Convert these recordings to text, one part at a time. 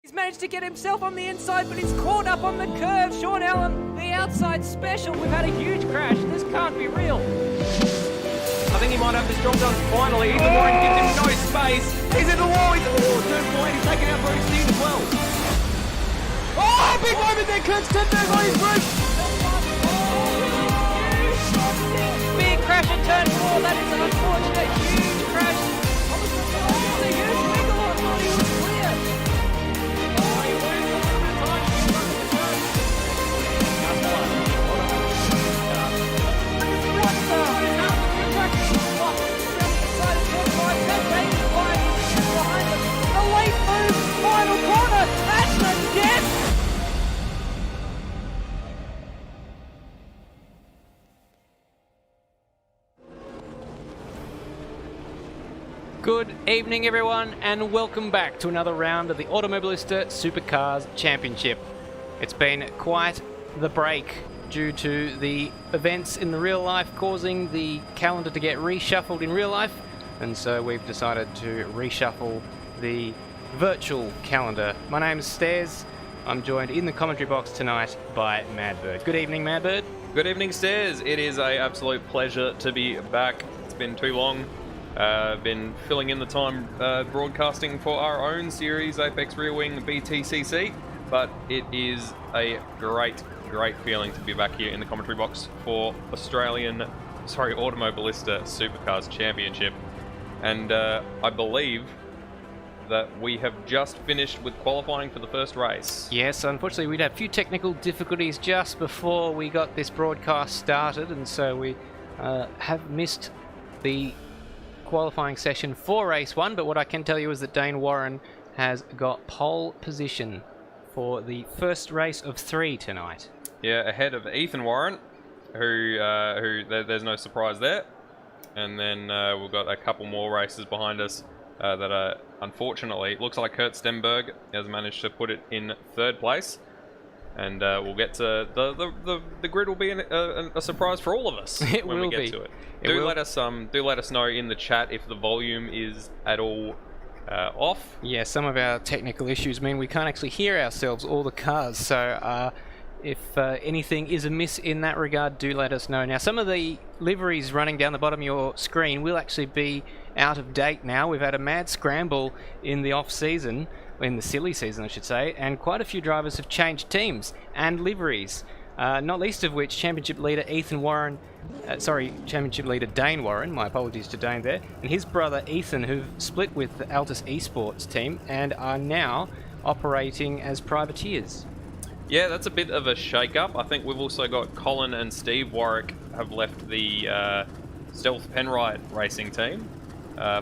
He's managed to get himself on the inside, but he's caught up on the curve. Sean Allen, the outside special. We've had a huge crash. This can't be real. I think he might have this job done finally. Ethan Warren gives him no space. He's in the wall. Turn point. He's taken out Bruce Dean as well. Oh, big moment there. Kurt Stenberg on his roof. Big crash in turn 4. That is an unfortunate huge crash. Oh, the huge wiggle on thought he was clear. The late move, final corner, that's the death! Good evening everyone and welcome back to another round of the Automobilista Supercars Championship. It's been quite the break due to the events in the real life causing the calendar to get reshuffled in real life, and so we've decided to reshuffle the virtual calendar. My name is Stairs. I'm joined in the commentary box tonight by Madbird. Good evening, Madbird. Good evening, Stairs. It is an absolute pleasure to be back. It's been too long. Been filling in the time broadcasting for our own series, Apex Rear Wing BTCC, but it is a great feeling to be back here in the commentary box for Automobilista Supercars Championship. And I believe that we have just finished with qualifying for the first race. Yes, unfortunately we'd had a few technical difficulties just before we got this broadcast started, and so we have missed the qualifying session for race 1, but what I can tell you is that Dayne Warren has got pole position for the first race of 3 tonight. Yeah, ahead of Ethan Warren, who there's no surprise there. And then we've got a couple more races behind us that are, unfortunately, it looks like Kurt Stenberg has managed to put it in 3rd place. And we'll get to the grid will be a surprise for all of us when we get to it. Do let us know in the chat if the volume is at all off. Yeah, some of our technical issues mean we can't actually hear ourselves or the cars. So if anything is amiss in that regard, do let us know. Now, some of the liveries running down the bottom of your screen will actually be out of date now. We've had a mad scramble in the off-season, in the silly season, I should say, and quite a few drivers have changed teams and liveries. Not least of which Championship leader Championship leader Dayne Warren, my apologies to Dayne there, and his brother Ethan, who've split with the Altus Esports team and are now operating as privateers. Yeah, that's a bit of a shake-up. I think we've also got Colin and Steve Warwick have left the Stealth Penrite racing team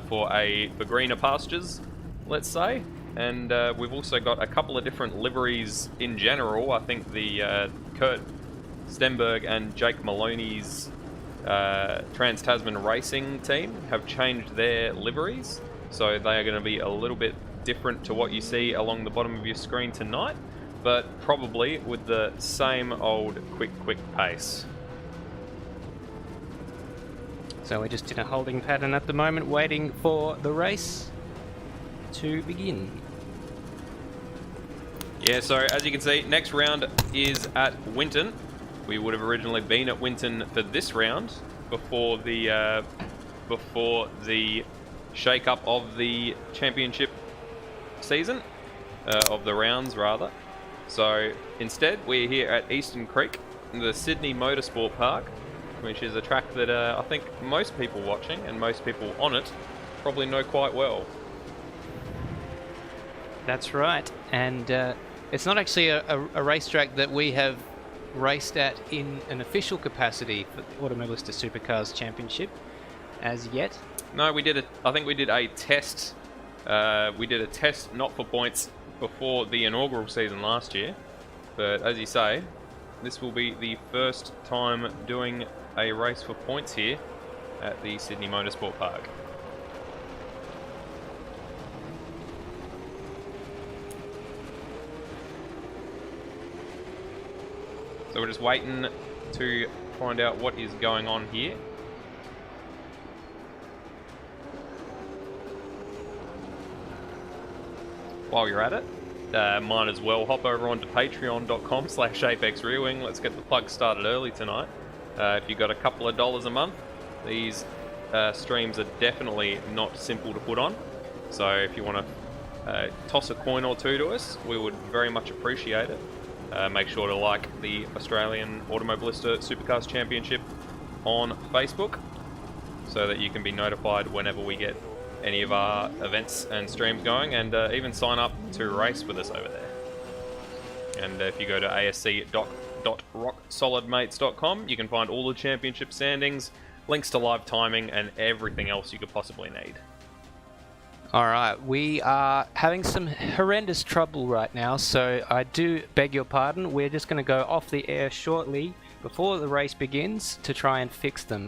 for greener pastures, let's say. And we've also got a couple of different liveries in general. I think the Kurt Stenberg and Jake Moloney's Trans-Tasman racing team have changed their liveries. So they are going to be a little bit different to what you see along the bottom of your screen tonight, but probably with the same old quick pace. So we're just in a holding pattern at the moment, waiting for the race to begin. Yeah, so as you can see, next round is at WINTON. We would have originally been at WINTON for this round before the shake-up of the championship season, of the rounds rather. So instead, we're here at Eastern Creek, the Sydney Motorsport Park, which is a track that I think most people watching and most people on it probably know quite well. That's right, and it's not actually a racetrack that we have raced at in an official capacity for the Automobilista Supercars Championship as yet. No, we did I think we did a test. We did a test not for points before the inaugural season last year, but as you say, this will be the first time doing a race for points here at the Sydney Motorsport Park. So we're just waiting to find out what is going on here. While you're at it, might as well hop over onto patreon.com/apexrearwing. Let's get the plug started early tonight. If you've got a couple of dollars a month, these streams are definitely not simple to put on. So if you want to toss a coin or two to us, we would very much appreciate it. Make sure to like the Australian Automobilista Supercars Championship on Facebook so that you can be notified whenever we get any of our events and streams going, and even sign up to race with us over there. And if you go to asc.rocksolidmates.com, you can find all the championship standings, links to live timing, and everything else you could possibly need. Alright, we are having some horrendous trouble right now, so I do beg your pardon. We're just going to go off the air shortly before the race begins to try and fix them.